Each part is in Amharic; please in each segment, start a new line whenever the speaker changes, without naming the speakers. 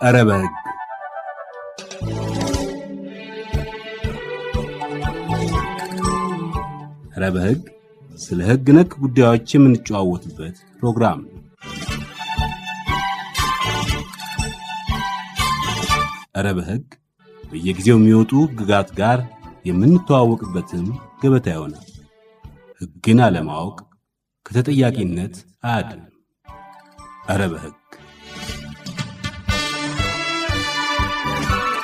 አረበግ አረበግ ስለ ሕግ ነክ ጉዳዮች የምንጨዋወትበት ፕሮግራም ነው። አረበግ በየጊዜው የሚወጡ ሕግጋት ጋር የምንተዋወቅበትም ገበታ ይሆናል። ሕግን አለማወቅ ከተጠያቂነት አያድንም። አረበግ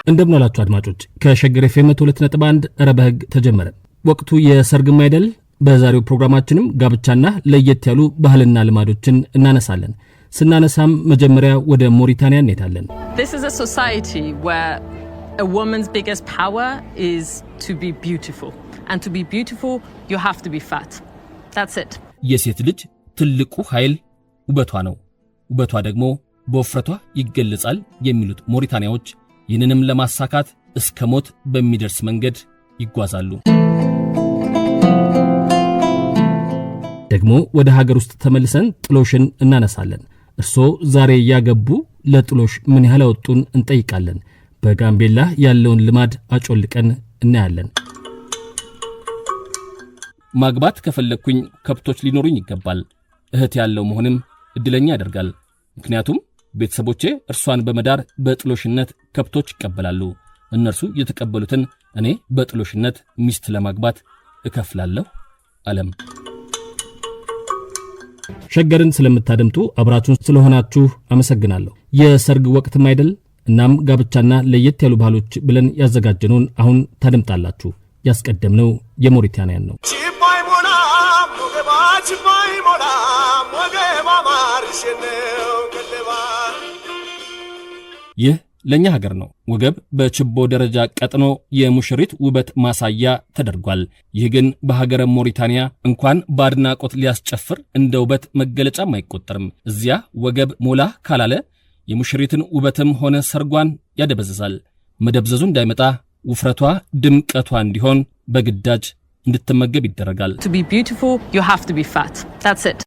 እንደምን አላችሁ አድማጮች። ከሸገር ኤፍኤም 2.1 አረበግ ተጀመረ። ወቅቱ የሰርግም አይደል? በዛሬው ፕሮግራማችንም ጋብቻና ለየት ያሉ ባህልና ልማዶችን እናነሳለን። ስናነሳም መጀመሪያ ወደ ሞሪታኒያ እንሄዳለን።
This is a society where a woman's biggest power is to be beautiful. And to be beautiful, you have to be fat. That's it.
የሴት ልጅ ትልቁ ኃይል ውበቷ ነው። ውበቷ ደግሞ በውፍረቷ ይገለጻል የሚሉት ሞሪታኒያዎች ይህንንም ለማሳካት እስከ ሞት በሚደርስ መንገድ ይጓዛሉ። ደግሞ ወደ ሀገር ውስጥ ተመልሰን ጥሎሽን እናነሳለን። እርሶ ዛሬ ያገቡ ለጥሎሽ ምን ያህል አወጡን እንጠይቃለን። በጋምቤላ ያለውን ልማድ አጮልቀን እናያለን። ማግባት ከፈለኩኝ ከብቶች ሊኖሩኝ ይገባል። እህት ያለው መሆንም እድለኛ ያደርጋል። ምክንያቱም ቤተሰቦቼ እርሷን በመዳር በጥሎሽነት ከብቶች ይቀበላሉ። እነርሱ የተቀበሉትን እኔ በጥሎሽነት ሚስት ለማግባት እከፍላለሁ። ዓለም ሸገርን ስለምታደምጡ አብራችሁን ስለሆናችሁ አመሰግናለሁ። የሰርግ ወቅትም አይደል? እናም ጋብቻና ለየት ያሉ ባህሎች ብለን ያዘጋጀነውን አሁን ታደምጣላችሁ። ያስቀደምነው የሞሪታኒያን ነው። ይህ ለኛ ሀገር ነው። ወገብ በችቦ ደረጃ ቀጥኖ የሙሽሪት ውበት ማሳያ ተደርጓል። ይህ ግን በሀገረ ሞሪታኒያ እንኳን በአድናቆት ሊያስጨፍር እንደ ውበት መገለጫም አይቆጠርም። እዚያ ወገብ ሞላ ካላለ የሙሽሪትን ውበትም ሆነ ሰርጓን ያደበዝዛል። መደብዘዙ እንዳይመጣ ውፍረቷ ድምቀቷ እንዲሆን በግዳጅ እንድትመገብ ይደረጋል።
To be beautiful, you have to be fat. That's it.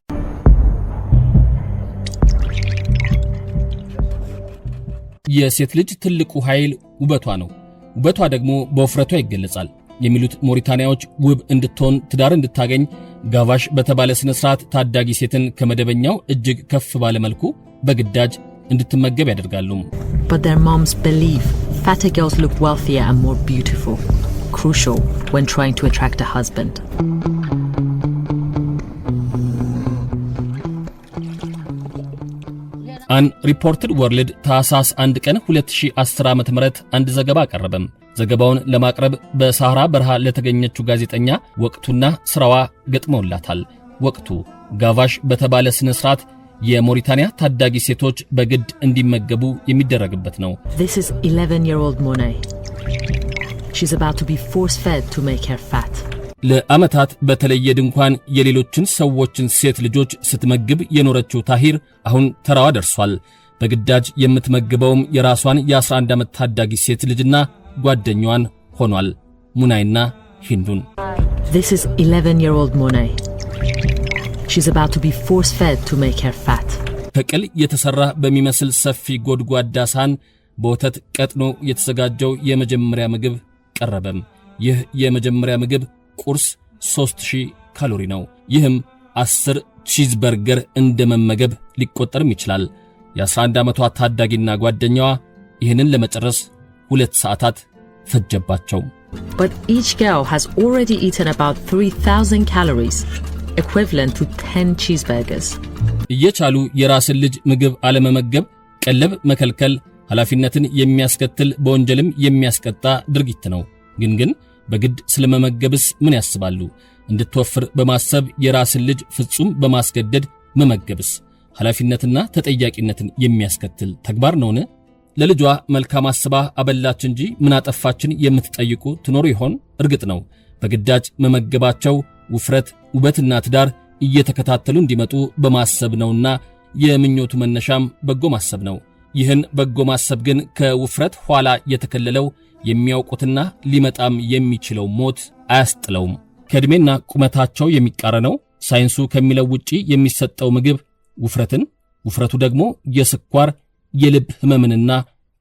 የሴት ልጅ ትልቁ ኃይል ውበቷ ነው። ውበቷ ደግሞ በውፍረቷ ይገለጻል የሚሉት ሞሪታኒያዎች ውብ እንድትሆን ትዳር እንድታገኝ ጋቫሽ በተባለ ስነ ስርዓት ታዳጊ ሴትን ከመደበኛው እጅግ ከፍ ባለ መልኩ በግዳጅ እንድትመገብ ያደርጋሉ።
But their moms believe fatter girls look wealthier and more beautiful, crucial when trying to attract a husband.
አን ሪፖርትድ ወርልድ ታህሳስ 1 ቀን 2010 ዓ.ም አንድ ዘገባ አቀረበም። ዘገባውን ለማቅረብ በሳህራ በረሃ ለተገኘችው ጋዜጠኛ ወቅቱና ስራዋ ገጥመውላታል። ወቅቱ ጋቫሽ በተባለ ስነ ስርዓት የሞሪታኒያ ታዳጊ ሴቶች በግድ እንዲመገቡ የሚደረግበት ነው።
This is 11-year-old Monet. She's about to be force-fed to make her fat.
ለዓመታት በተለየ ድንኳን የሌሎችን ሰዎችን ሴት ልጆች ስትመግብ የኖረችው ታሂር አሁን ተራዋ ደርሷል። በግዳጅ የምትመግበውም የራሷን የ11 ዓመት ታዳጊ ሴት ልጅና ጓደኛዋን ሆኗል፣ ሙናይና ሂንዱን።
This is 11-year-old Monet. She's about to be force-fed to make her fat.
ከቅል የተሰራ በሚመስል ሰፊ ጎድጓዳ ሳህን በወተት ቀጥኖ የተዘጋጀው የመጀመሪያ ምግብ ቀረበም። ይህ የመጀመሪያ ምግብ ቁርስ 3000 ካሎሪ ነው። ይህም 10 ቺዝበርገር እንደመመገብ ሊቆጠርም ይችላል። የ11 ዓመቷ ታዳጊና ጓደኛዋ ይህንን ለመጨረስ 2 ሰዓታት ፈጀባቸው።
But each girl has already eaten about 3000 calories, equivalent to 10 cheeseburgers.
እየቻሉ የራስን ልጅ ምግብ አለመመገብ ቀለብ መከልከል ኃላፊነትን የሚያስከትል በወንጀልም የሚያስቀጣ ድርጊት ነው። ግን በግድ ስለመመገብስ ምን ያስባሉ? እንድትወፍር በማሰብ የራስን ልጅ ፍጹም በማስገደድ መመገብስ ኃላፊነትና ተጠያቂነትን የሚያስከትል ተግባር ነውን? ለልጇ መልካም አስባ አበላች እንጂ ምን አጠፋችን የምትጠይቁ ትኖሩ ይሆን? እርግጥ ነው በግዳጅ መመገባቸው ውፍረት፣ ውበትና ትዳር እየተከታተሉ እንዲመጡ በማሰብ ነውና የምኞቱ መነሻም በጎ ማሰብ ነው። ይህን በጎ ማሰብ ግን ከውፍረት ኋላ የተከለለው የሚያውቁትና ሊመጣም የሚችለው ሞት አያስጥለውም። ከዕድሜና ቁመታቸው የሚቃረነው ሳይንሱ ከሚለው ውጪ የሚሰጠው ምግብ ውፍረቱ ደግሞ የስኳር የልብ ህመምንና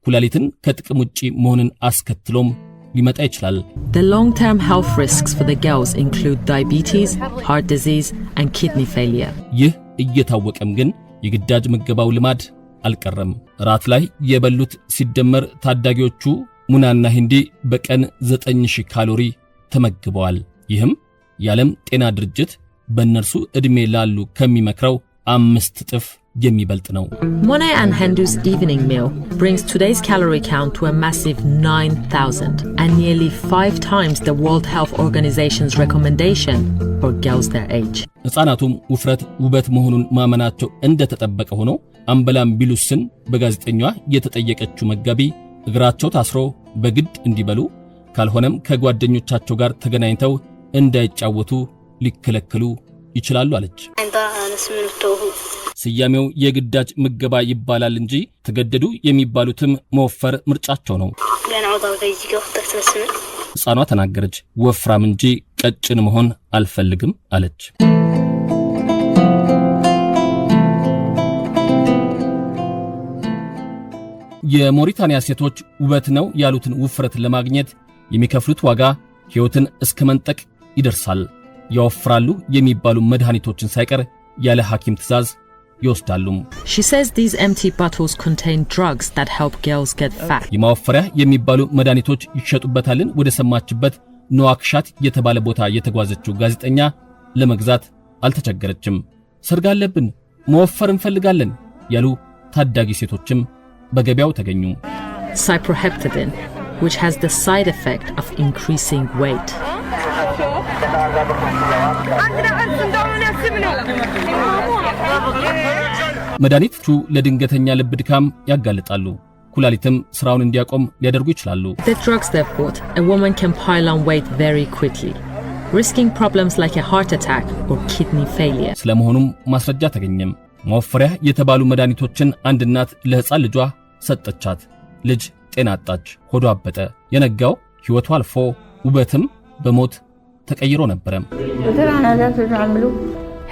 ኩላሊትን ከጥቅም ውጪ መሆንን አስከትሎም ሊመጣ ይችላል።
The long-term health risks for the girls include diabetes, heart disease, and kidney failure.
ይህ እየታወቀም ግን የግዳጅ ምገባው ልማድ አልቀረም። ራት ላይ የበሉት ሲደመር ታዳጊዎቹ ሙናና ሂንዲ በቀን 9000 ካሎሪ ተመግበዋል። ይህም የዓለም ጤና ድርጅት በእነርሱ ዕድሜ ላሉ ከሚመክረው 5 እጥፍ የሚበልጥ ነው።
Mona and Hindu's evening meal brings today's calorie count to a massive 9,000 and nearly 5 times the World Health Organization's recommendation for girls their age.
ሕፃናቱም ውፍረት ውበት መሆኑን ማመናቸው እንደተጠበቀ ሆኖ አምበላም ቢሉስን በጋዜጠኛዋ የተጠየቀችው መጋቢ እግራቸው ታስሮ በግድ እንዲበሉ ካልሆነም ከጓደኞቻቸው ጋር ተገናኝተው እንዳይጫወቱ ሊከለከሉ ይችላሉ አለች። ስያሜው የግዳጅ ምገባ ይባላል እንጂ ተገደዱ የሚባሉትም መወፈር ምርጫቸው ነው። ሕፃኗ ተናገረች። ወፍራም እንጂ ቀጭን መሆን አልፈልግም አለች። የሞሪታንያ ሴቶች ውበት ነው ያሉትን ውፍረት ለማግኘት የሚከፍሉት ዋጋ ሕይወትን እስከ መንጠቅ ይደርሳል። ያወፍራሉ የሚባሉ መድኃኒቶችን ሳይቀር ያለ ሐኪም ትዕዛዝ ይወስዳሉ።
She says these empty bottles contain drugs that help girls get fat.
የማወፈሪያ የሚባሉ መድኃኒቶች ይሸጡበታልን ወደ ሰማችበት ኖዋክሻት የተባለ ቦታ የተጓዘችው ጋዜጠኛ ለመግዛት አልተቸገረችም። ሰርግ አለብን፣ መወፈር እንፈልጋለን ያሉ ታዳጊ ሴቶችም በገበያው ተገኙ።
Cyproheptadine, which has the side effect of increasing weight.
መድኃኒቶቹ ለድንገተኛ ልብ ድካም ያጋልጣሉ። ኩላሊትም ስራውን እንዲያቆም ሊያደርጉ ይችላሉ።
The drugs they've bought, a woman can pile on weight very quickly, risking problems like a heart attack or kidney failure.
ስለመሆኑም ማስረጃ ተገኘም። ማወፈሪያ የተባሉ መድኃኒቶችን አንድ እናት ለሕፃን ልጇ ሰጠቻት። ልጅ ጤና አጣች፣ ሆዷ አበጠ። የነጋው ሕይወቷ አልፎ ውበትም በሞት ተቀይሮ ነበረ።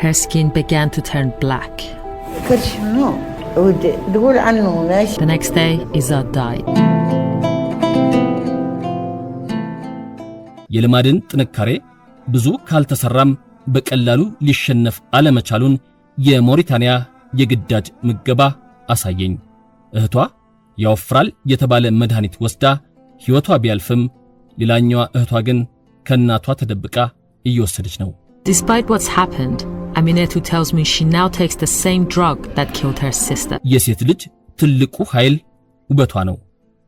Her skin began to turn black. The next day, Izzat died.
የልማድን ጥንካሬ ብዙ ካልተሰራም በቀላሉ ሊሸነፍ አለመቻሉን የሞሪታንያ የግዳጅ ምገባ አሳየኝ። እህቷ ያወፍራል የተባለ መድኃኒት ወስዳ ሕይወቷ ቢያልፍም ሌላኛዋ እህቷ ግን ከእናቷ ተደብቃ እየወሰደች ነው።
Despite what's happened, Aminatu tells me she now takes the same drug that killed her sister.
የሴት ልጅ ትልቁ ኃይል ውበቷ ነው።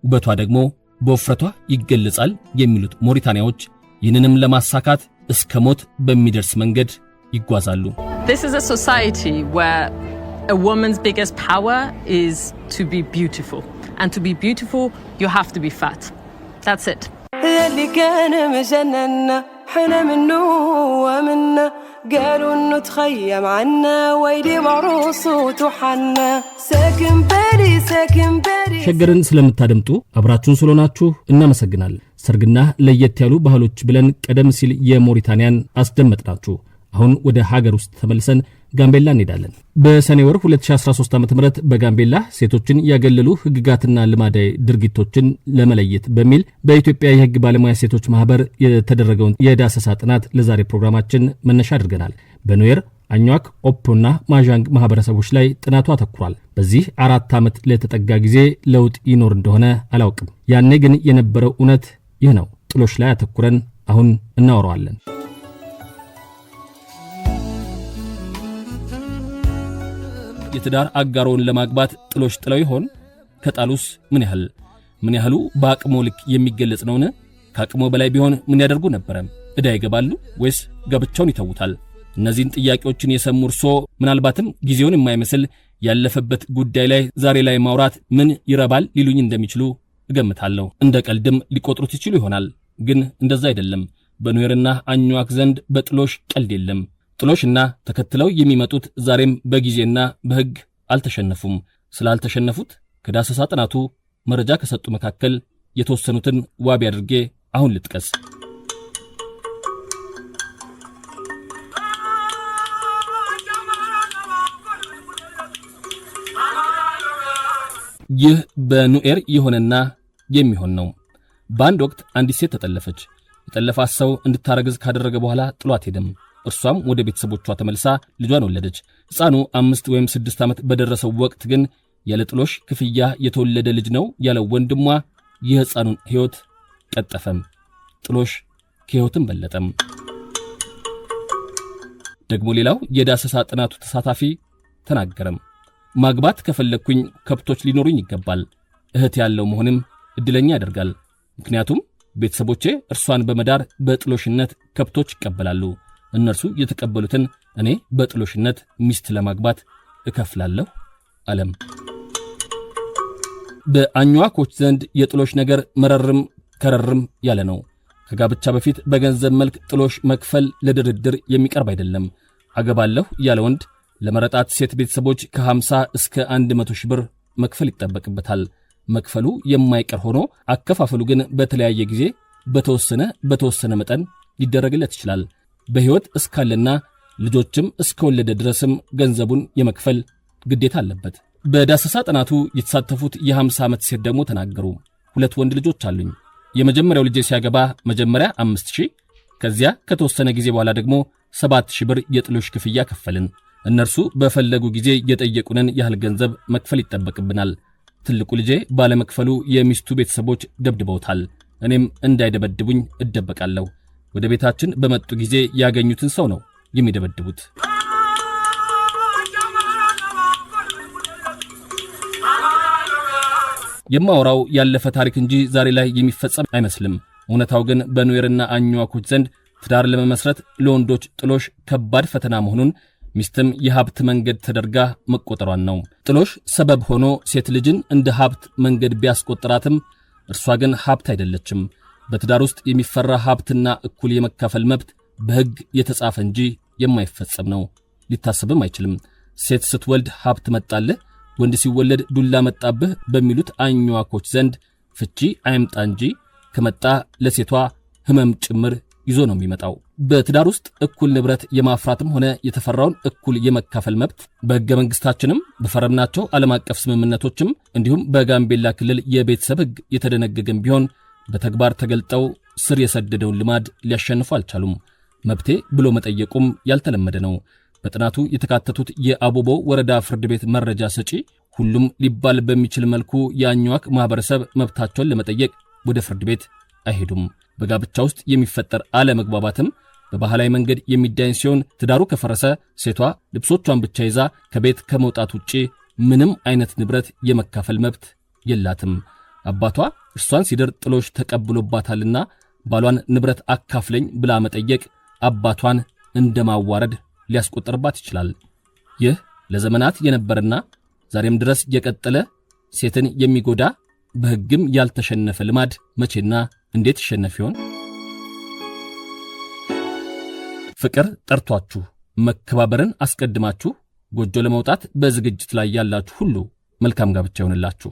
ውበቷ ደግሞ በውፍረቷ ይገለጻል የሚሉት ሞሪታንያዎች ይህንንም ለማሳካት እስከ ሞት በሚደርስ መንገድ ይጓዛሉ።
This is a society where a woman's biggest power is to be beautiful. And to be beautiful, you have to be fat. That's it.
اللي كان مجننا حنا منه ومنا قالوا انه تخيم عنا ويلي معروسه وتحنا ساكن بالي
ሸገርን ስለምታደምጡ አብራችሁን ስለሆናችሁ እናመሰግናለን። ሰርግና ለየት ያሉ ባህሎች ብለን ቀደም ሲል የሞሪታንያን አስደመጥናችሁ። አሁን ወደ ሀገር ውስጥ ተመልሰን ጋምቤላ እንሄዳለን። በሰኔ ወር 2013 ዓ.ም በጋምቤላ ሴቶችን ያገለሉ ህግጋትና ልማዳዊ ድርጊቶችን ለመለየት በሚል በኢትዮጵያ የህግ ባለሙያ ሴቶች ማህበር የተደረገውን የዳሰሳ ጥናት ለዛሬ ፕሮግራማችን መነሻ አድርገናል። በኑዌር አኛክ ኦፖና ማዣንግ ማህበረሰቦች ላይ ጥናቱ አተኩሯል። በዚህ 4 ዓመት ለተጠጋ ጊዜ ለውጥ ይኖር እንደሆነ አላውቅም። ያኔ ግን የነበረው እውነት ይህ ነው። ጥሎሽ ላይ አተኩረን አሁን እናወራዋለን። የትዳር አጋሮን ለማግባት ጥሎሽ ጥለው ይሆን? ከጣሉስ ምን ያህሉ በአቅሞ ልክ የሚገለጽ ነውን? ከአቅሞ በላይ ቢሆን ምን ያደርጉ ነበር? እዳ ይገባሉ ወይስ ጋብቻውን ይተውታል? እነዚህን ጥያቄዎችን የሰሙ እርሶ ምናልባትም ጊዜውን የማይመስል ያለፈበት ጉዳይ ላይ ዛሬ ላይ ማውራት ምን ይረባል ሊሉኝ እንደሚችሉ እገምታለሁ። እንደ ቀልድም ሊቆጥሩት ይችሉ ይሆናል። ግን እንደዛ አይደለም። በኑዌርና አኛክ ዘንድ በጥሎሽ ቀልድ የለም። ጥሎሽና ተከትለው የሚመጡት ዛሬም በጊዜና በሕግ አልተሸነፉም። ስላልተሸነፉት ከዳሰሳ ጥናቱ መረጃ ከሰጡ መካከል የተወሰኑትን ዋቢ አድርጌ አሁን ልጥቀስ። ይህ በኑኤር የሆነና የሚሆን ነው። በአንድ ወቅት አንዲት ሴት ተጠለፈች። የጠለፋት ሰው እንድታረግዝ ካደረገ በኋላ ጥሏት ሄደም። እርሷም ወደ ቤተሰቦቿ ተመልሳ ልጇን ወለደች። ሕፃኑ 5 ወይም 6 ዓመት በደረሰው ወቅት ግን ያለ ጥሎሽ ክፍያ የተወለደ ልጅ ነው ያለው ወንድሟ የሕፃኑን ሕይወት ቀጠፈም። ጥሎሽ ከሕይወትም በለጠም። ደግሞ ሌላው የዳሰሳ ጥናቱ ተሳታፊ ተናገረም። ማግባት ከፈለኩኝ ከብቶች ሊኖሩኝ ይገባል። እህት ያለው መሆንም እድለኛ ያደርጋል። ምክንያቱም ቤተሰቦቼ እርሷን በመዳር በጥሎሽነት ከብቶች ይቀበላሉ። እነርሱ የተቀበሉትን እኔ በጥሎሽነት ሚስት ለማግባት እከፍላለሁ አለም። በአኝዋኮች ዘንድ የጥሎሽ ነገር መረርም ከረርም ያለ ነው። ከጋብቻ በፊት በገንዘብ መልክ ጥሎሽ መክፈል ለድርድር የሚቀርብ አይደለም። አገባለሁ ያለ ወንድ ለመረጣት ሴት ቤተሰቦች ከ50 እስከ 100 ሺህ ብር መክፈል ይጠበቅበታል። መክፈሉ የማይቀር ሆኖ አከፋፈሉ ግን በተለያየ ጊዜ በተወሰነ መጠን ሊደረግለት ይችላል። በሕይወት እስካለና ልጆችም እስከወለደ ድረስም ገንዘቡን የመክፈል ግዴታ አለበት። በዳሰሳ ጥናቱ የተሳተፉት የ50 ዓመት ሴት ደግሞ ተናገሩ። 2 ወንድ ልጆች አሉኝ። የመጀመሪያው ልጄ ሲያገባ መጀመሪያ 5000፣ ከዚያ ከተወሰነ ጊዜ በኋላ ደግሞ 7000 ብር የጥሎሽ ክፍያ ከፈልን። እነርሱ በፈለጉ ጊዜ የጠየቁንን ያህል ገንዘብ መክፈል ይጠበቅብናል። ትልቁ ልጄ ባለመክፈሉ የሚስቱ ቤተሰቦች ደብድበውታል። እኔም እንዳይደበድቡኝ እደበቃለሁ። ወደ ቤታችን በመጡ ጊዜ ያገኙትን ሰው ነው የሚደበድቡት። የማወራው ያለፈ ታሪክ እንጂ ዛሬ ላይ የሚፈጸም አይመስልም። እውነታው ግን በኑዌርና አኝዋኮች ዘንድ ትዳር ለመመስረት ለወንዶች ጥሎሽ ከባድ ፈተና መሆኑን ሚስትም የሀብት መንገድ ተደርጋ መቆጠሯን ነው። ጥሎሽ ሰበብ ሆኖ ሴት ልጅን እንደ ሀብት መንገድ ቢያስቆጥራትም እርሷ ግን ሀብት አይደለችም። በትዳር ውስጥ የሚፈራ ሀብትና እኩል የመካፈል መብት በሕግ የተጻፈ እንጂ የማይፈጸም ነው። ሊታሰብም አይችልም። ሴት ስትወልድ ሀብት መጣልህ፣ ወንድ ሲወለድ ዱላ መጣብህ በሚሉት አኝዋኮች ዘንድ ፍቺ አይምጣ እንጂ ከመጣ ለሴቷ ሕመም ጭምር ይዞ ነው የሚመጣው። በትዳር ውስጥ እኩል ንብረት የማፍራትም ሆነ የተፈራውን እኩል የመካፈል መብት በሕገ መንግሥታችንም በፈረምናቸው ዓለም አቀፍ ስምምነቶችም እንዲሁም በጋምቤላ ክልል የቤተሰብ ሕግ የተደነገገም ቢሆን በተግባር ተገልጠው ስር የሰደደውን ልማድ ሊያሸንፉ አልቻሉም። መብቴ ብሎ መጠየቁም ያልተለመደ ነው። በጥናቱ የተካተቱት የአቦቦ ወረዳ ፍርድ ቤት መረጃ ሰጪ ሁሉም ሊባል በሚችል መልኩ የአኝዋክ ማህበረሰብ መብታቸውን ለመጠየቅ ወደ ፍርድ ቤት አይሄዱም። በጋብቻ ውስጥ የሚፈጠር አለመግባባትም በባህላዊ መንገድ የሚዳኝ ሲሆን ትዳሩ ከፈረሰ ሴቷ ልብሶቿን ብቻ ይዛ ከቤት ከመውጣት ውጪ ምንም አይነት ንብረት የመካፈል መብት የላትም። አባቷ እርሷን ሲድር ጥሎሽ ተቀብሎባታልና ባሏን ንብረት አካፍለኝ ብላ መጠየቅ አባቷን እንደማዋረድ ሊያስቆጥርባት ይችላል። ይህ ለዘመናት የነበረና ዛሬም ድረስ የቀጠለ ሴትን የሚጎዳ በሕግም ያልተሸነፈ ልማድ መቼና እንዴት ይሸነፍ ይሆን? ፍቅር ጠርቷችሁ መከባበርን አስቀድማችሁ ጎጆ ለመውጣት በዝግጅት ላይ ያላችሁ ሁሉ መልካም ጋብቻ ይሆንላችሁ።